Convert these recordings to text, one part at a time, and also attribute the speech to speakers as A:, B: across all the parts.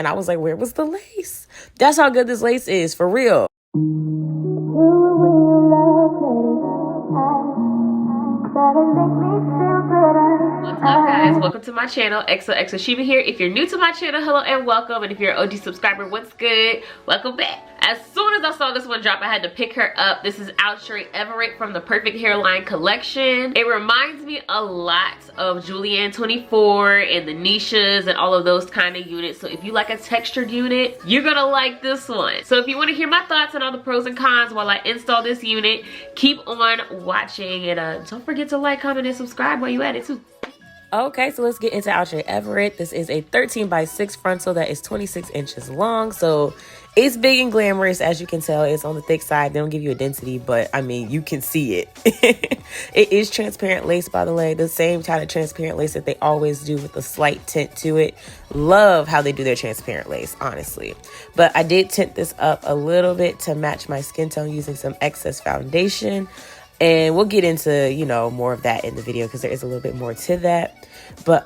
A: And I was like, where was the lace? That's how good this lace is, for real. What's up, guys? Welcome to my channel. XOXO Sheba here. If you're new to my channel, hello and welcome. And if you're an OG subscriber, what's good? Welcome back. As soon as I saw this one drop, I had to pick her up. This is Outre Everette from the Perfect Hairline collection. It reminds me a lot of Julianne 24 and the niches and all of those kind of units. So if you like a textured unit, you're gonna like this one. So if you want to hear my thoughts on all the pros and cons while I install this unit, keep on watching. And don't forget to like, comment, and subscribe while you at it too. Okay, so let's get into Outre Everette. This is a 13x6 frontal that is 26 inches long. So it's big and glamorous, as you can tell. It's on the thick side. They don't give you a density, but I mean, you can see it. It is transparent lace, by the way. The same kind of transparent lace that they always do with a slight tint to it. Love how they do their transparent lace, honestly. But I did tint this up a little bit to match my skin tone using some excess foundation. And we'll get into, you know, more of that in the video because there is a little bit more to that. But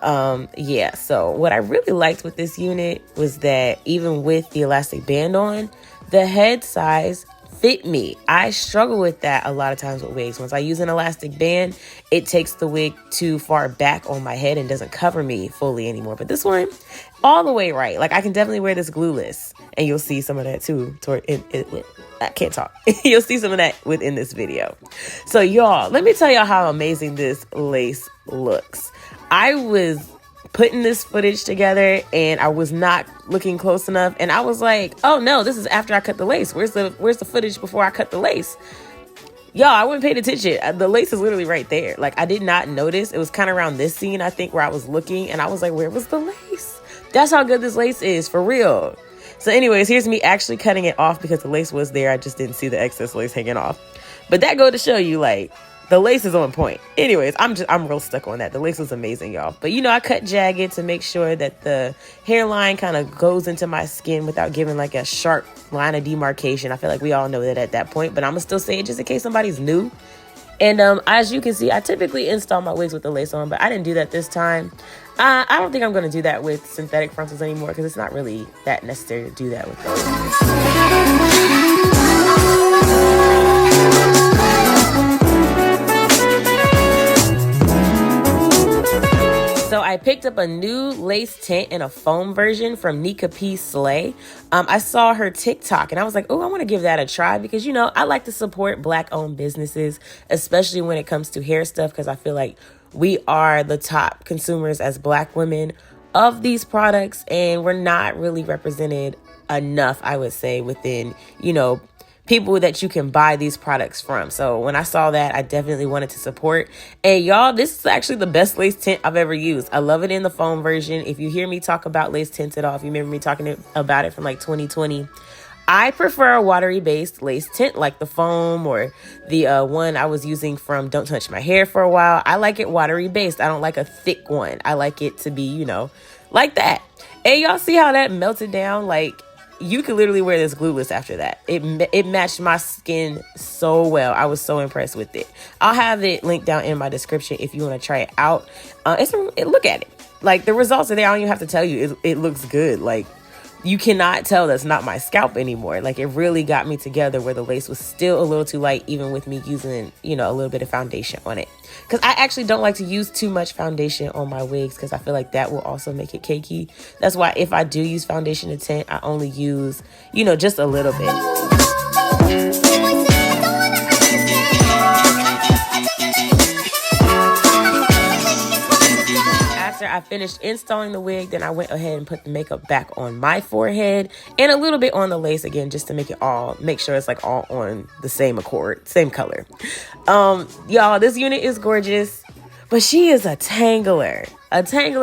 A: yeah, so what I really liked with this unit was that even with the elastic band on, the head size fit me. I struggle with that a lot of times with wigs. Once I use an elastic band, it takes the wig too far back on my head and doesn't cover me fully anymore. But this one, all the way right. Like, I can definitely wear this glueless, and you'll see some of that too. I can't talk. You'll see some of that within this video. So y'all, let me tell y'all how amazing this lace looks. I was putting this footage together and I was not looking close enough, and I was like, oh no, this is after I cut the lace. Where's the footage before I cut the lace? Y'all, I wasn't paying attention. The lace is literally right there. Like, I did not notice. It was kind of around this scene, I think, where I was looking, and I was like, where was the lace? That's how good this lace is, for real. So anyways, here's me actually cutting it off because the lace was there. I just didn't see the excess lace hanging off. But that go to show you, like, the lace is on point. Anyways, I'm real stuck on that. The lace was amazing, y'all. But, you know, I cut jagged to make sure that the hairline kind of goes into my skin without giving, like, a sharp line of demarcation. I feel like we all know that at that point. But I'm going to still say it just in case somebody's new. And as you can see, I typically install my wigs with the lace on, but I didn't do that this time. I don't think I'm going to do that with synthetic frontals anymore because it's not really that necessary to do that with those. So I picked up a new lace tint in a foam version from Nika P. Slay. I saw her TikTok and I was like, oh, I want to give that a try because, you know, I like to support Black-owned businesses, especially when it comes to hair stuff, because I feel like we are the top consumers as Black women of these products, and we're not really represented enough, I would say, within, you know, people that you can buy these products from. So when I saw that, I definitely wanted to support. And y'all, this is actually the best lace tint I've ever used. I love it in the foam version. If you hear me talk about lace tints at all, if you remember me talking about it from like 2020, I prefer a watery based lace tint like the foam or the one I was using from Don't Touch My Hair for a while. I like it watery based. I don't like a thick one. I like it to be, you know, like that. And y'all see how that melted down? Like, you could literally wear this glueless after that. It matched my skin so well. I was so impressed with it. I'll have it linked down in my description if you want to try it out. Look at it. Like, the results are there. I don't even have to tell you. It looks good. Like, you cannot tell that's not my scalp anymore. Like, it really got me together where the lace was still a little too light, even with me using, you know, a little bit of foundation on it. Because I actually don't like to use too much foundation on my wigs because I feel like that will also make it cakey. That's why if I do use foundation to tint, I only use, you know, just a little bit. After I finished installing the wig, then I went ahead and put the makeup back on my forehead and a little bit on the lace again, just to make sure it's like all on the same accord, same color. Y'all, this unit is gorgeous, but she is a tangler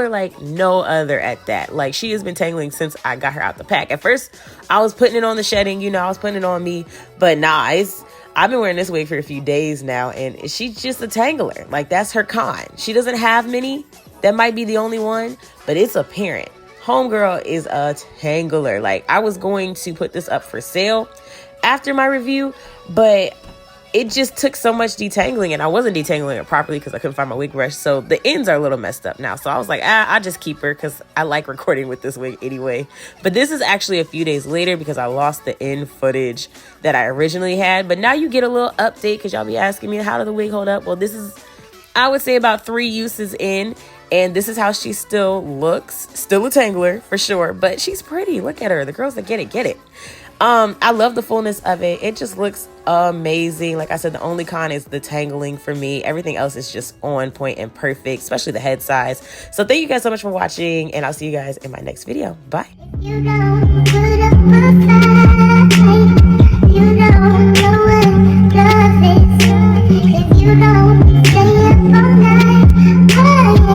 A: like no other at that. Like, she has been tangling since I got her out the pack. At first, I was putting it on the shedding, you know, I was putting it on me, but nah, I've been wearing this wig for a few days now, and she's just a tangler. Like, that's her con. She doesn't have many. That might be the only one, but it's apparent. Homegirl is a tangler. Like, I was going to put this up for sale after my review, but
B: it just took so much detangling, and I wasn't detangling it properly because I couldn't find my wig brush. So the ends are a little messed up now. So I was like, I'll just keep her because I like recording with this wig anyway. But this is actually a few days later because I lost the end footage that I originally had. But now you get a little update because y'all be asking me, how did the wig hold up? Well, this is, I would say, about 3 uses in. And this is how she still looks. Still a tangler for sure, but she's pretty. Look at her. The girls that get it. I love the fullness of it. It just looks amazing. Like I said, the only con is the tangling for me. Everything else is just on point and perfect, especially the head size. So thank you guys so much for watching, and I'll see you guys in my next video. Bye.